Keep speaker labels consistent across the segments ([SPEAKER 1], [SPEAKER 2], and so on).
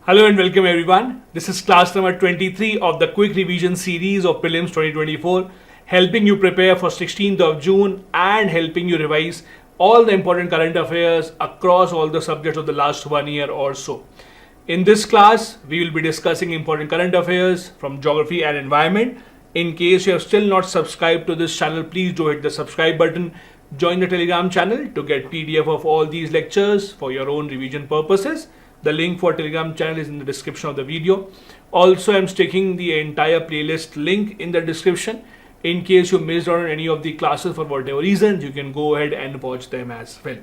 [SPEAKER 1] Hello and welcome everyone. This is class number 23 of the quick revision series of Prelims 2024, helping you prepare for 16th of June and helping you revise all the important current affairs across all the subjects of the last 1 year or so. In this class, we will be discussing important current affairs from geography and environment. In case you have still not subscribed to this channel, please do hit the subscribe button. Join the Telegram channel to get PDF of all these lectures for your own revision purposes. The link for Telegram channel is in the description of the video. Also, I'm sticking the entire playlist link in the description. In case you missed out on any of the classes for whatever reason, you can go ahead and watch them as well.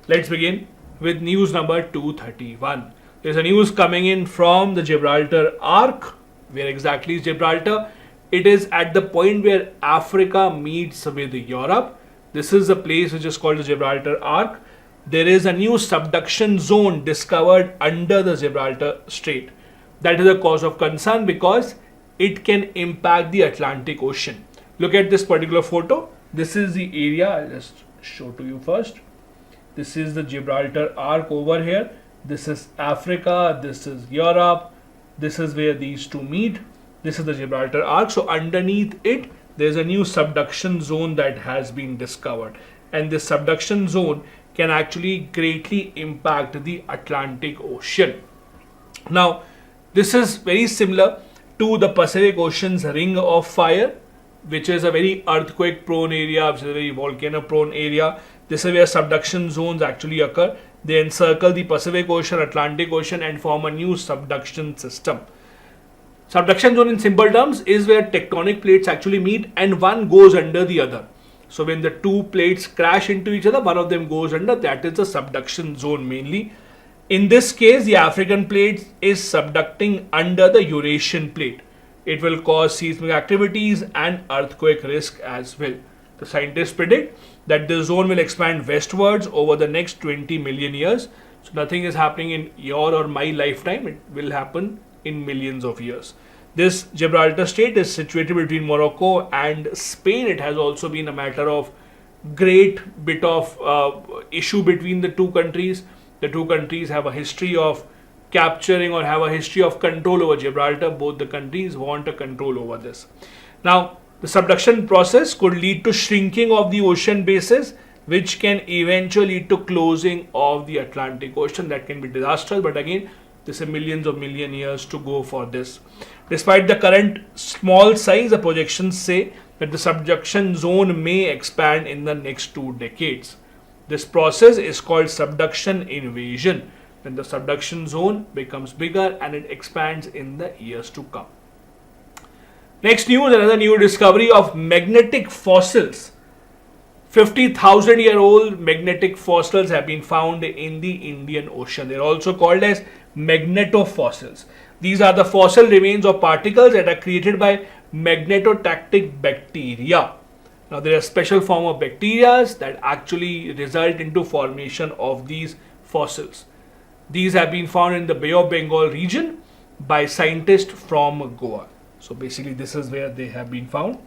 [SPEAKER 1] Let's begin with news number 231. There's a news coming in from the Gibraltar Arc. Where exactly is Gibraltar? It is at the point where Africa meets with Europe. This is a place which is called the Gibraltar Arc. There is a new subduction zone discovered under the Gibraltar Strait. That is a cause of concern because it can impact the Atlantic Ocean. Look at this particular photo. This is the area. I'll just show to you first. This is the Gibraltar Arc over here. This is Africa. This is Europe. This is where these two meet. This is the Gibraltar Arc. So underneath it, there's a new subduction zone that has been discovered. And this subduction zone can actually greatly impact the Atlantic Ocean. Now, this is very similar to the Pacific Ocean's Ring of Fire, which is a very earthquake prone area, which is a very volcano prone area. This is where subduction zones actually occur. They encircle the Pacific Ocean, Atlantic Ocean and form a new subduction system. Subduction zone in simple terms is where tectonic plates actually meet and one goes under the other. So when the two plates crash into each other, one of them goes under. That is the subduction zone mainly. In this case, the African plate is subducting under the Eurasian plate. It will cause seismic activities and earthquake risk as well. The scientists predict that the zone will expand westwards over the next 20 million years. So nothing is happening in your or my lifetime. It will happen in millions of years. This Gibraltar Strait is situated between Morocco and Spain. It has also been a matter of great bit of issue between the two countries. The two countries have a history of capturing or have a history of control over Gibraltar. Both the countries want a control over this. Now, the subduction process could lead to shrinking of the ocean bases, which can eventually lead to closing of the Atlantic Ocean. That can be disastrous, but again, this is millions of million years to go for this. Despite the current small size, the projections say that the subduction zone may expand in the next 2 decades. This process is called subduction invasion, when the subduction zone becomes bigger and it expands in the years to come. Next news, another new discovery of magnetic fossils. 50,000-year-old magnetic fossils have been found in the Indian Ocean. They are also called as magnetofossils. These are the fossil remains of particles that are created by magnetotactic bacteria. Now, there are special form of bacteria that actually result into formation of these fossils. These have been found in the Bay of Bengal region by scientists from Goa. So basically, this is where they have been found.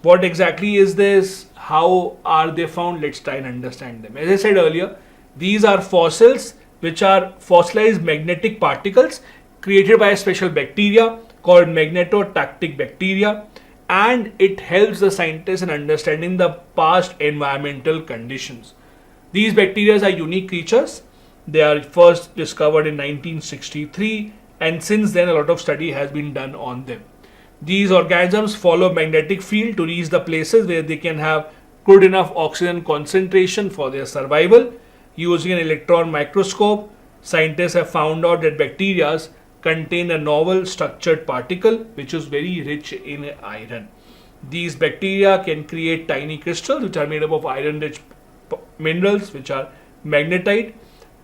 [SPEAKER 1] What exactly is this? How are they found? Let's try and understand them. As I said earlier, these are fossils which are fossilized magnetic particles created by a special bacteria called magnetotactic bacteria, and it helps the scientists in understanding the past environmental conditions. These bacteria are unique creatures. They are first discovered in 1963, and since then a lot of study has been done on them. These organisms follow magnetic field to reach the places where they can have good enough oxygen concentration for their survival. Using an electron microscope, scientists have found out that bacteria contain a novel structured particle which is very rich in iron. These bacteria can create tiny crystals which are made up of iron-rich minerals which are magnetite,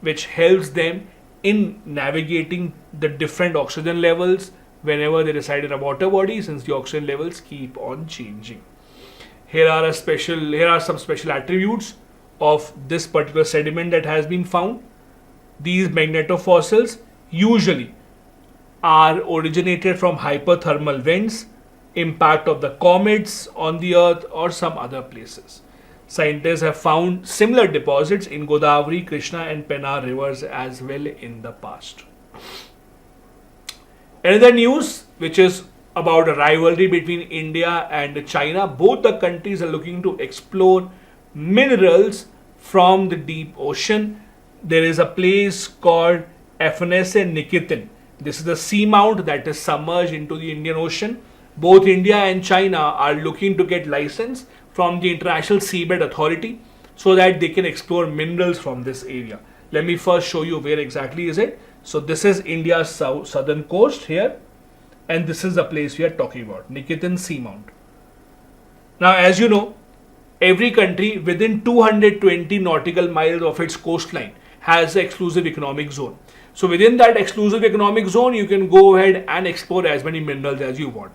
[SPEAKER 1] which helps them in navigating the different oxygen levels whenever they reside in a water body, since the oxygen levels keep on changing. Here are some special attributes of this particular sediment that has been found. These magnetofossils usually are originated from hyperthermal vents, impact of the comets on the earth or some other places. Scientists have found similar deposits in Godavari, Krishna and Pennar rivers as well in the past. Another news which is about a rivalry between India and China. Both the countries are looking to explore minerals from the deep ocean. There is a place called FNS Nikitin. This is the seamount that is submerged into the Indian Ocean. Both India and China are looking to get license from the International Seabed Authority so that they can explore minerals from this area. Let me first show you where exactly is it. So this is India's southern coast here, and this is the place we are talking about, Nikitin Seamount. Now, as you know, every country within 220 nautical miles of its coastline has an exclusive economic zone. So within that exclusive economic zone, you can go ahead and explore as many minerals as you want.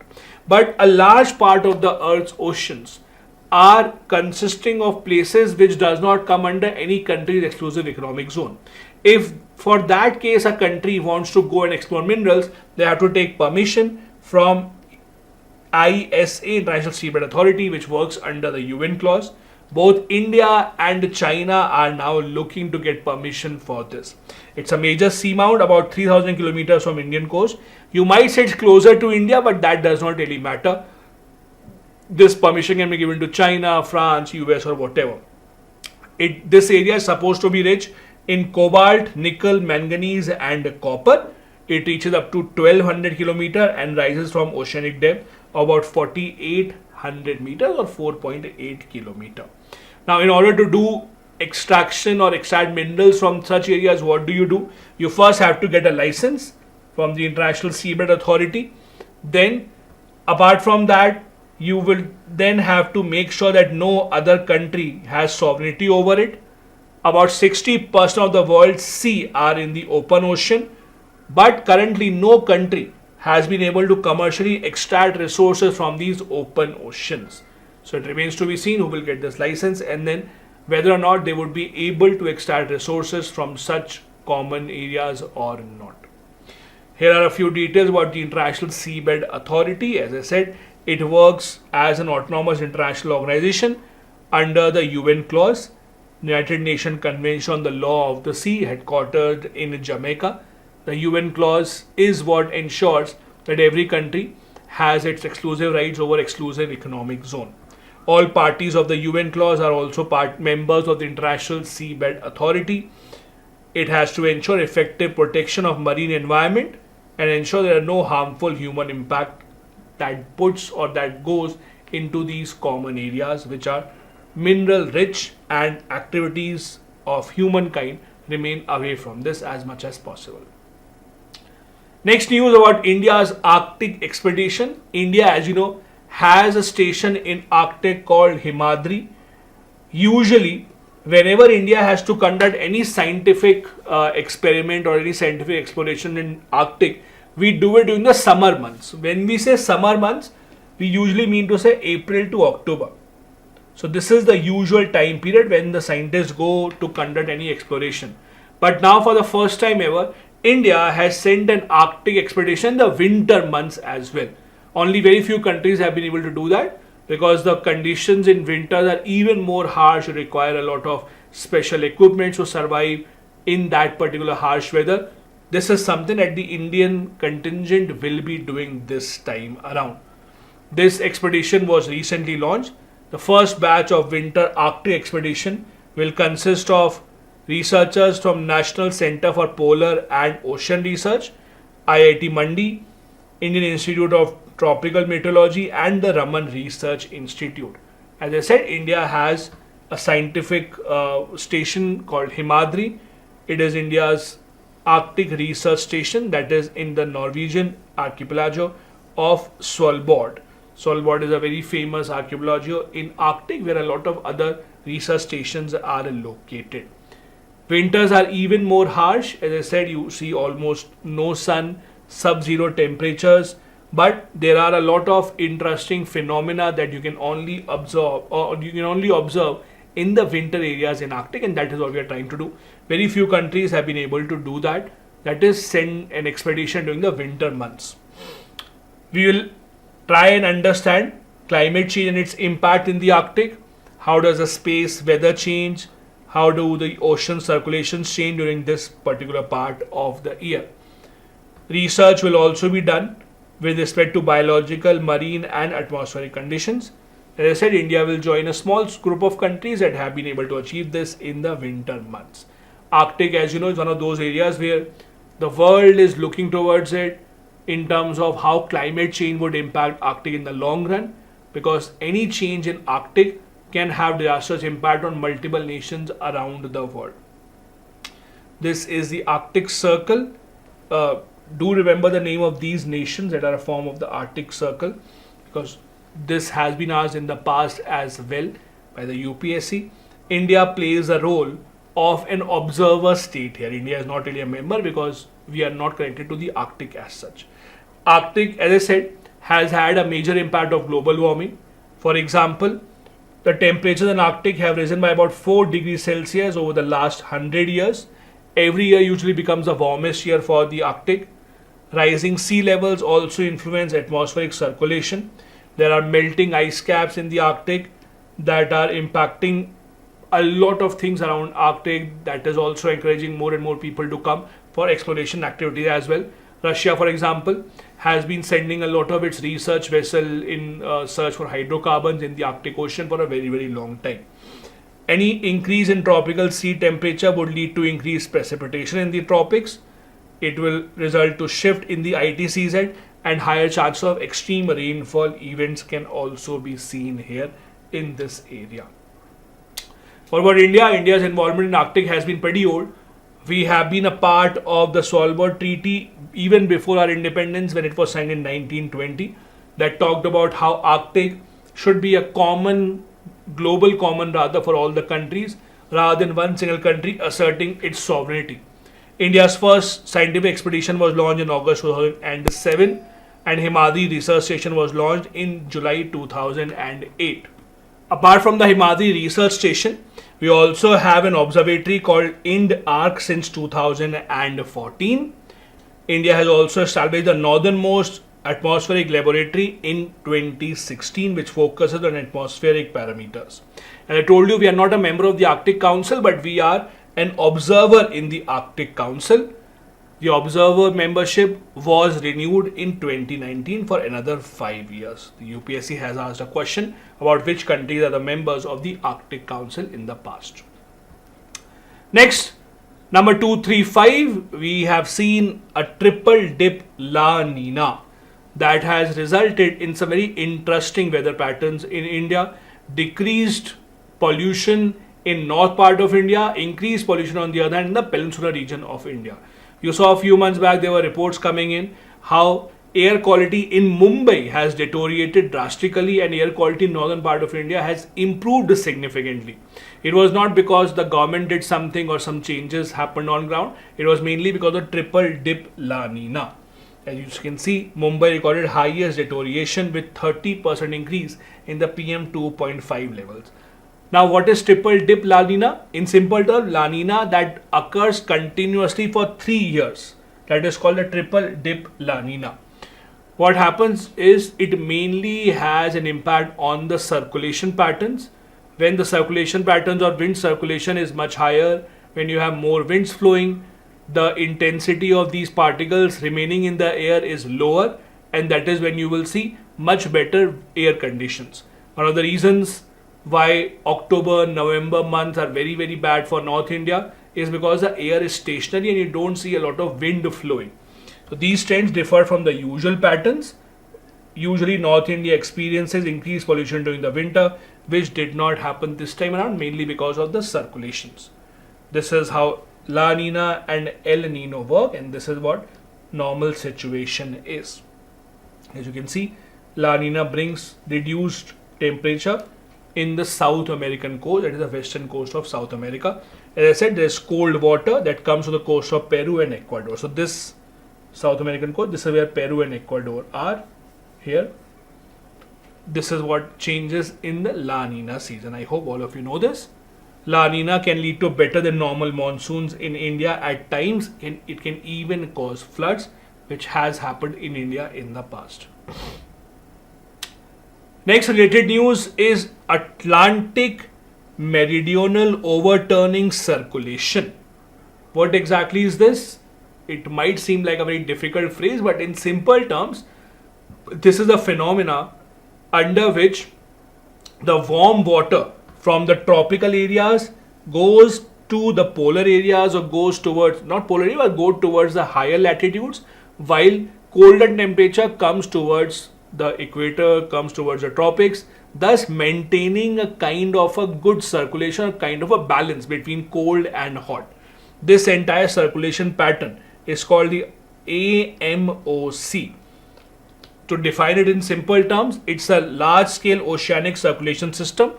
[SPEAKER 1] But a large part of the Earth's oceans are consisting of places which does not come under any country's exclusive economic zone. If for that case a country wants to go and explore minerals, they have to take permission from ISA, International Seabed Authority, which works under the UN clause. Both India and China are now looking to get permission for this. It's a major seamount about 3,000 kilometers from Indian coast. You might say it's closer to India, but that does not really matter. This permission can be given to China, France, US or whatever. This area is supposed to be rich in cobalt, nickel, manganese and copper. It reaches up to 1200 kilometers and rises from oceanic depth about 4800 meters or 4.8 kilometers. Now, in order to do extraction or extract minerals from such areas, what do? You first have to get a license from the International Seabed Authority. Then, apart from that, you will then have to make sure that no other country has sovereignty over it. About 60% of the world's sea are in the open ocean, but currently no country has been able to commercially extract resources from these open oceans. So it remains to be seen who will get this license and then whether or not they would be able to extract resources from such common areas or not. Here are a few details about the International Seabed Authority. As I said, it works as an autonomous international organization under the UN clause, United Nations Convention on the Law of the Sea, headquartered in Jamaica. The UN clause is what ensures that every country has its exclusive rights over exclusive economic zone. All parties of the UN clause are also members of the International Seabed Authority. It has to ensure effective protection of marine environment and ensure there are no harmful human impact that puts or that goes into these common areas which are mineral rich, and activities of humankind remain away from this as much as possible. Next news about India's Arctic expedition. India, as you know, has a station in Arctic called Himadri. Usually, whenever India has to conduct any scientific experiment or any scientific exploration in Arctic, we do it during the summer months. When we say summer months, we usually mean to say April to October. So this is the usual time period when the scientists go to conduct any exploration. But now for the first time ever, India has sent an Arctic expedition in the winter months as well. Only very few countries have been able to do that because the conditions in winter are even more harsh, require a lot of special equipment to survive in that particular harsh weather. This is something that the Indian contingent will be doing this time around. This expedition was recently launched. The first batch of winter Arctic expedition will consist of researchers from National Center for Polar and Ocean Research, IIT Mandi, Indian Institute of Tropical Meteorology and the Raman Research Institute. As I said, India has a scientific station called Himadri. It is India's Arctic research station that is in the Norwegian archipelago of Svalbard. Svalbard is a very famous archipelago in Arctic where a lot of other research stations are located. Winters are even more harsh. As I said, you see almost no sun, sub-zero temperatures, but there are a lot of interesting phenomena that you can only observe in the winter areas in Arctic, and that is what we are trying to do. Very few countries have been able to do that. That is send an expedition during the winter months. We will try and understand climate change and its impact in the Arctic. How does the space weather change? How do the ocean circulations change during this particular part of the year? Research will also be done with respect to biological, marine and atmospheric conditions. As I said, India will join a small group of countries that have been able to achieve this in the winter months. Arctic, as you know, is one of those areas where the world is looking towards it in terms of how climate change would impact Arctic in the long run, because any change in Arctic can have disastrous impact on multiple nations around the world. This is the Arctic Circle. Do remember the name of these nations that are a form of the Arctic Circle, because this has been asked in the past as well by the UPSC. India plays a role of an observer state here. India is not really a member because we are not connected to the Arctic as such. Arctic, as I said, has had a major impact of global warming. For example, the temperatures in Arctic have risen by about 4 degrees Celsius over the last 100 years. Every year usually becomes the warmest year for the Arctic. Rising sea levels also influence atmospheric circulation. There are melting ice caps in the Arctic that are impacting a lot of things around Arctic. That is also encouraging more and more people to come for exploration activities as well. Russia, for example, has been sending a lot of its research vessel in search for hydrocarbons in the Arctic Ocean for a very, very long time. Any increase in tropical sea temperature would lead to increased precipitation in the tropics. It will result to shift in the ITCZ, and higher chance of extreme rainfall events can also be seen here in this area. For about India, India's involvement in Arctic has been pretty old. We have been a part of the Svalbard Treaty even before our independence, when it was signed in 1920, that talked about how Arctic should be a global common for all the countries, rather than one single country asserting its sovereignty. India's first scientific expedition was launched in August 2007, and Himadri Research Station was launched in July 2008. Apart from the Himadri Research Station, we also have an observatory called India Arc since 2014. India has also established the northernmost atmospheric laboratory in 2016, which focuses on atmospheric parameters. And I told you we are not a member of the Arctic Council, but we are an observer in the Arctic Council. The observer membership was renewed in 2019 for another 5 years. The UPSC has asked a question about which countries are the members of the Arctic Council in the past. Next, number 235, we have seen a triple dip La Nina that has resulted in some very interesting weather patterns in India. Decreased pollution in north part of India, increased pollution on the other hand in the peninsular region of India. You saw a few months back there were reports coming in how air quality in Mumbai has deteriorated drastically and air quality in northern part of India has improved significantly. It was not because the government did something or some changes happened on ground. It was mainly because of triple dip La Nina. As you can see, Mumbai recorded highest deterioration with 30% increase in the PM 2.5 levels. Now, what is triple dip La Nina? In simple terms, La Nina that occurs continuously for 3 years. That is called a triple dip La Nina. What happens is it mainly has an impact on the circulation patterns. When the circulation patterns or wind circulation is much higher, when you have more winds flowing, the intensity of these particles remaining in the air is lower, and that is when you will see much better air conditions. One of the reasons why October, November months are very, very bad for North India is because the air is stationary and you don't see a lot of wind flowing. So these trends differ from the usual patterns. Usually North India experiences increased pollution during the winter, which did not happen this time around, mainly because of the circulations. This is how La Nina and El Nino work, and this is what normal situation is. As you can see, La Nina brings reduced temperature in the South American coast, that is the western coast of South America. As I said, there is cold water that comes to the coast of Peru and Ecuador. So this South American coast, this is where Peru and Ecuador are here. This is what changes in the La Nina season. I hope all of you know this. La Nina can lead to better than normal monsoons in India at times, and it can even cause floods, which has happened in India in the past. Next related news is Atlantic meridional overturning circulation. What exactly is this? It might seem like a very difficult phrase, but in simple terms, this is a phenomena under which the warm water from the tropical areas goes to the polar areas, or goes towards, not polar area, but go towards the higher latitudes, while colder temperature comes towards the equator, comes towards the tropics, thus maintaining a kind of a good circulation, a kind of a balance between cold and hot. This entire circulation pattern is called the AMOC. To define it in simple terms, it's a large scale oceanic circulation system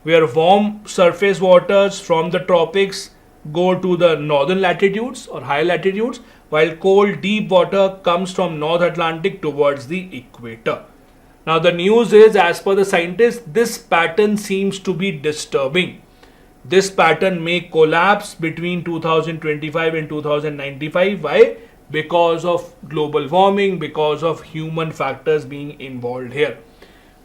[SPEAKER 1] where warm surface waters from the tropics go to the northern latitudes or higher latitudes, while cold deep water comes from North Atlantic towards the equator. Now the news is, as per the scientists, this pattern seems to be disturbing. This pattern may collapse between 2025 and 2095. Why? Because of global warming, because of human factors being involved here.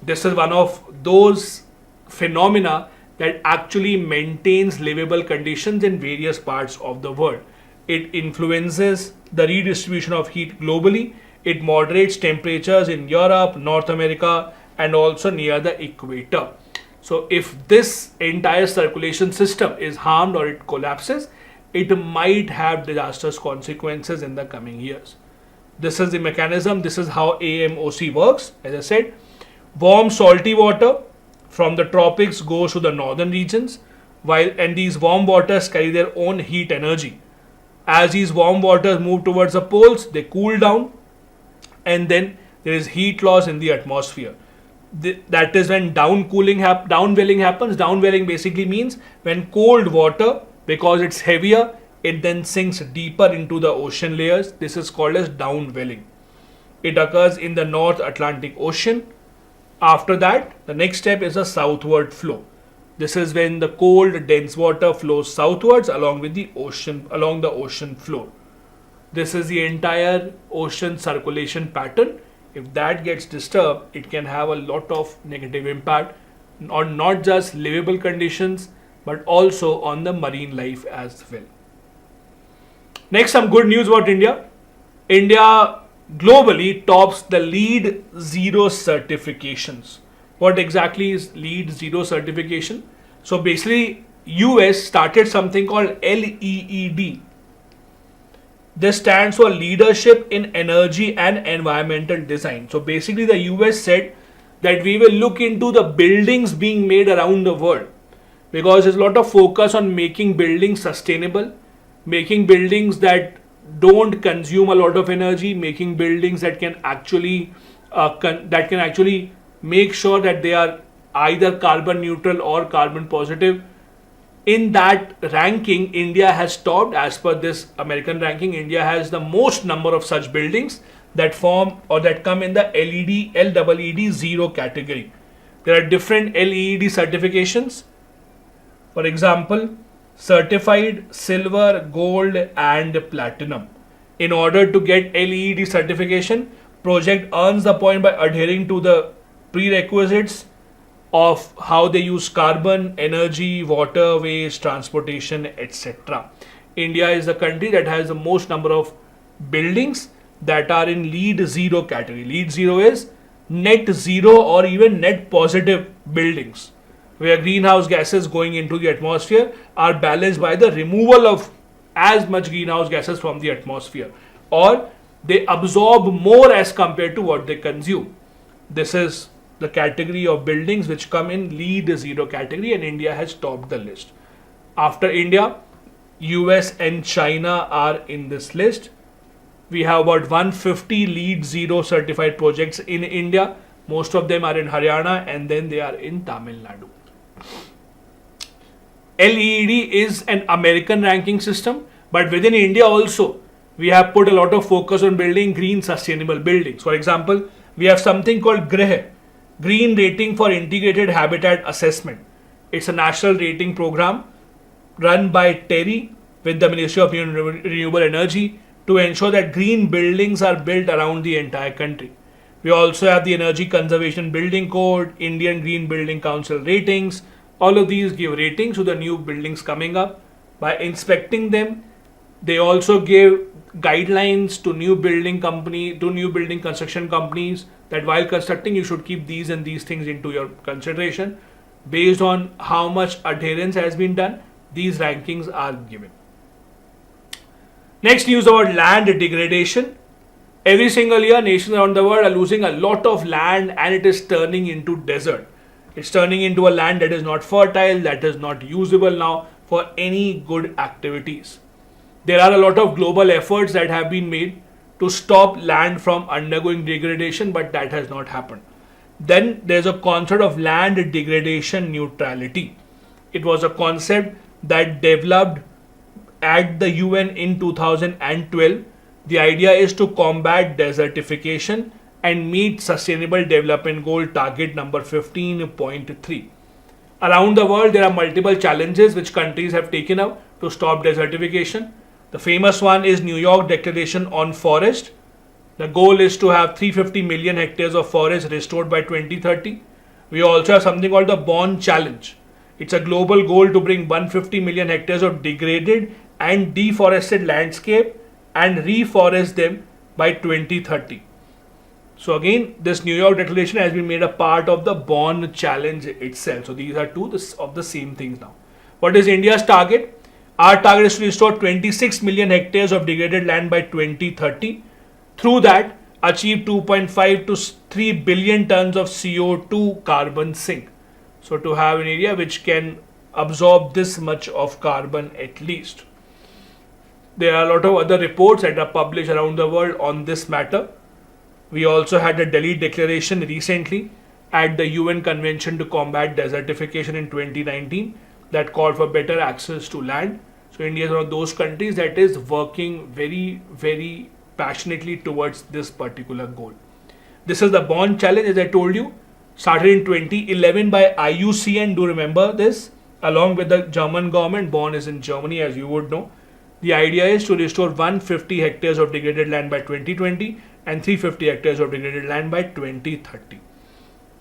[SPEAKER 1] This is one of those phenomena that actually maintains livable conditions in various parts of the world. It influences the redistribution of heat globally. It moderates temperatures in Europe, North America, and also near the equator. So if this entire circulation system is harmed or it collapses, it might have disastrous consequences in the coming years. This is the mechanism. This is how AMOC works. As I said, warm salty water from the tropics goes to the northern regions, and these warm waters carry their own heat energy. As these warm waters move towards the poles, they cool down, and then there is heat loss in the atmosphere. That is when downwelling happens. Downwelling basically means when cold water, because it's heavier, it then sinks deeper into the ocean layers. This is called as downwelling. It occurs in the North Atlantic Ocean. After that, the next step is a southward flow. This is when the cold, dense water flows southwards along the ocean floor. This is the entire ocean circulation pattern. If that gets disturbed, it can have a lot of negative impact on not just livable conditions, but also on the marine life as well. Next, some good news about India. India globally tops the LEED Zero certifications. What exactly is LEED Zero certification? So basically, US started something called LEED. This stands for Leadership in Energy and Environmental Design. So basically, the US said that we will look into the buildings being made around the world, because there's a lot of focus on making buildings sustainable, making buildings that don't consume a lot of energy, making buildings that can actually make sure that they are either carbon neutral or carbon positive. In that ranking, India has topped. As per this American ranking, India has the most number of such buildings that form or that come in the LEED Zero category. There are different LEED certifications. For example, certified silver, gold, and platinum. In order to get LEED certification, project earns the point by adhering to the prerequisites of how they use carbon, energy, water, waste, transportation, etc. India is the country that has the most number of buildings that are in LEED Zero category. LEED Zero is net zero or even net positive buildings, where greenhouse gases going into the atmosphere are balanced by the removal of as much greenhouse gases from the atmosphere, or they absorb more as compared to what they consume. This is the category of buildings which come in LEED Zero category, and India has topped the list. After India, US and China are in this list. We have about 150 LEED Zero certified projects in India. Most of them are in Haryana, and then they are in Tamil Nadu. LEED is an American ranking system, but within India also, we have put a lot of focus on building green sustainable buildings. For example, we have something called GRIH, Green Rating for Integrated Habitat Assessment. It's a national rating program run by TERI with the Ministry of Renewable Energy to ensure that green buildings are built around the entire country. We also have the Energy Conservation Building Code, Indian Green Building Council ratings. All of these give ratings to the new buildings coming up. By inspecting them, They also gave guidelines to new building construction companies that while constructing you should keep these and these things into your consideration. Based on how much adherence has been done, these rankings are given. Next news about land degradation. Every single year, nations around the world are losing a lot of land and it is turning into desert. It's turning into a land that is not fertile, that is not usable now for any good activities. There are a lot of global efforts that have been made to stop land from undergoing degradation, but that has not happened. Then there's a concept of land degradation neutrality. It was a concept that developed at the UN in 2012. The idea is to combat desertification and meet Sustainable Development Goal target number 15.3. Around the world, there are multiple challenges which countries have taken up to stop desertification. The famous one is New York Declaration on Forest. The goal is to have 350 million hectares of forest restored by 2030. We also have something called the Bonn Challenge. It's a global goal to bring 150 million hectares of degraded and deforested landscape and reforest them by 2030. So again, this New York Declaration has been made a part of the Bonn Challenge itself. So these are two of the same things now. What is India's target? Our target is to restore 26 million hectares of degraded land by 2030. Through that, achieve 2.5 to 3 billion tons of CO2 carbon sink. So to have an area which can absorb this much of carbon at least. There are a lot of other reports that are published around the world on this matter. We also had the Delhi Declaration recently at the UN Convention to Combat Desertification in 2019 that called for better access to land. So India is one of those countries that is working very, very passionately towards this particular goal. This is the Bonn Challenge, as I told you, started in 2011 by IUCN. Do remember this? Along with the German government. Bonn is in Germany, as you would know. The idea is to restore 150 hectares of degraded land by 2020 and 350 hectares of degraded land by 2030.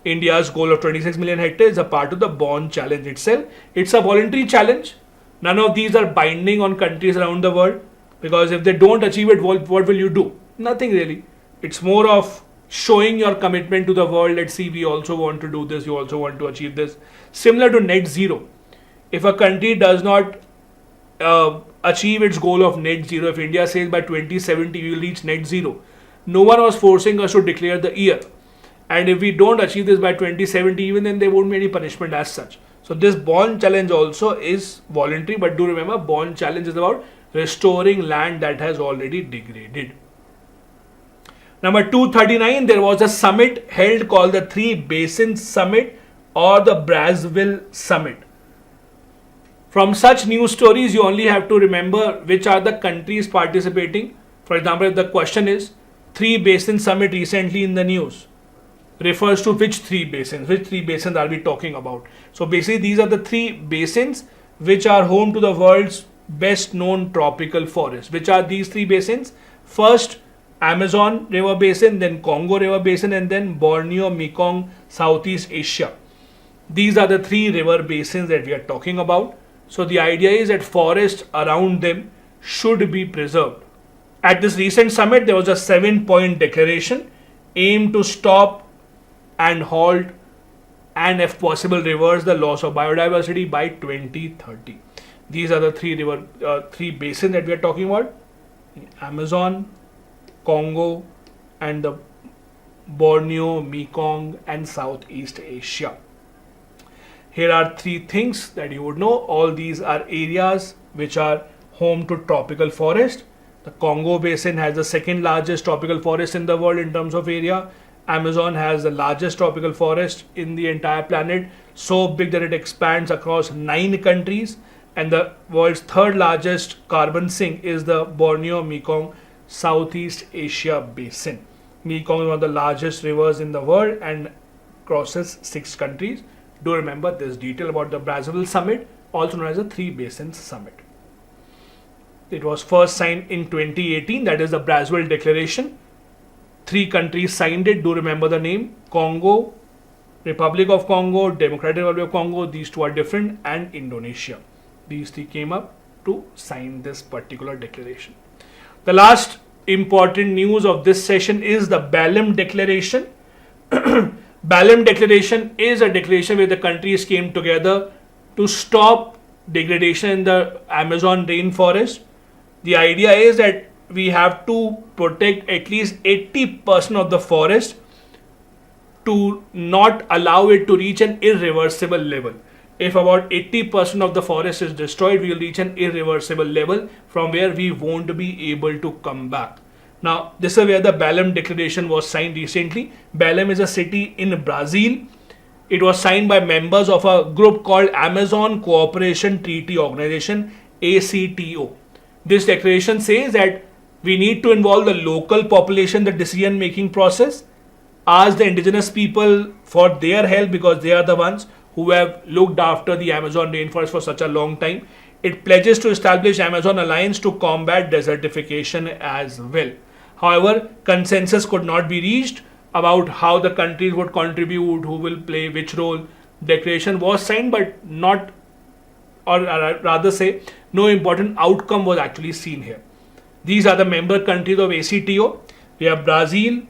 [SPEAKER 1] India's goal of 26 million hectares is a part of the Bonn Challenge itself. It's a voluntary challenge. None of these are binding on countries around the world, because if they don't achieve it, what will you do? Nothing really. It's more of showing your commitment to the world. Let's see, we also want to do this, you also want to achieve this. Similar to net zero. If a country does not achieve its goal of net zero, if India says by 2070 we will reach net zero, no one was forcing us to declare the year. And if we don't achieve this by 2070, even then there won't be any punishment as such. So this Bonn Challenge also is voluntary, but do remember, Bonn Challenge is about restoring land that has already degraded. Number 239, there was a summit held called the Three Basins Summit or the Brazzaville Summit. From such news stories, you only have to remember which are the countries participating. For example, if the question is Three Basin Summit recently in the news, refers to which three basins? Which three basins are we talking about? So basically, these are the three basins which are home to the world's best known tropical forests. Which are these three basins? First, Amazon River Basin, then Congo River Basin, and then Borneo, Mekong, Southeast Asia. These are the three river basins that we are talking about. So the idea is that forests around them should be preserved. At this recent summit, there was a 7-point declaration aimed to stop and halt and, if possible, reverse the loss of biodiversity by 2030. These are the three basins that we are talking about: Amazon, Congo, and the Borneo, Mekong, and Southeast Asia. Here are three things that you would know. All these are areas which are home to tropical forest. The Congo Basin has the second largest tropical forest in the world in terms of area. Amazon has the largest tropical forest in the entire planet, so big that it expands across 9 countries. And the world's third largest carbon sink is the Borneo Mekong Southeast Asia Basin. Mekong is one of the largest rivers in the world and crosses 6 countries. Do remember this detail about the Brazzaville Summit, also known as the Three Basins Summit. It was first signed in 2018, that is the Brazzaville Declaration. 3 countries signed it. Do remember the name: Congo, Republic of Congo, Democratic Republic of Congo. These 2 are different, and Indonesia. These 3 came up to sign this particular declaration. The last important news of this session is the Balham Declaration. Balham Declaration is a declaration where the countries came together to stop degradation in the Amazon rainforest. The idea is that we have to protect at least 80% of the forest to not allow it to reach an irreversible level. If about 80% of the forest is destroyed, we will reach an irreversible level from where we won't be able to come back. Now, this is where the Balham Declaration was signed recently. Balham is a city in Brazil. It was signed by members of a group called Amazon Cooperation Treaty Organization, ACTO. This declaration says that we need to involve the local population in the decision making process, ask the indigenous people for their help because they are the ones who have looked after the Amazon rainforest for such a long time. It pledges to establish Amazon Alliance to combat desertification as well. However, consensus could not be reached about how the countries would contribute, who will play which role. Declaration was signed, but not, or rather say, no important outcome was actually seen here. These are the member countries of ACTO. We have Brazil,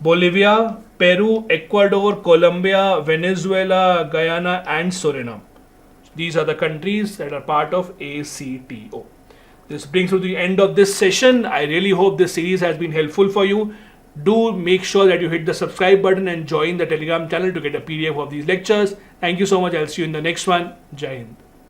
[SPEAKER 1] Bolivia, Peru, Ecuador, Colombia, Venezuela, Guyana, and Suriname. These are the countries that are part of ACTO. This brings to the end of this session. I really hope this series has been helpful for you. Do make sure that you hit the subscribe button and join the Telegram channel to get a PDF of these lectures. Thank you so much. I'll see you in the next one. Jai Hind.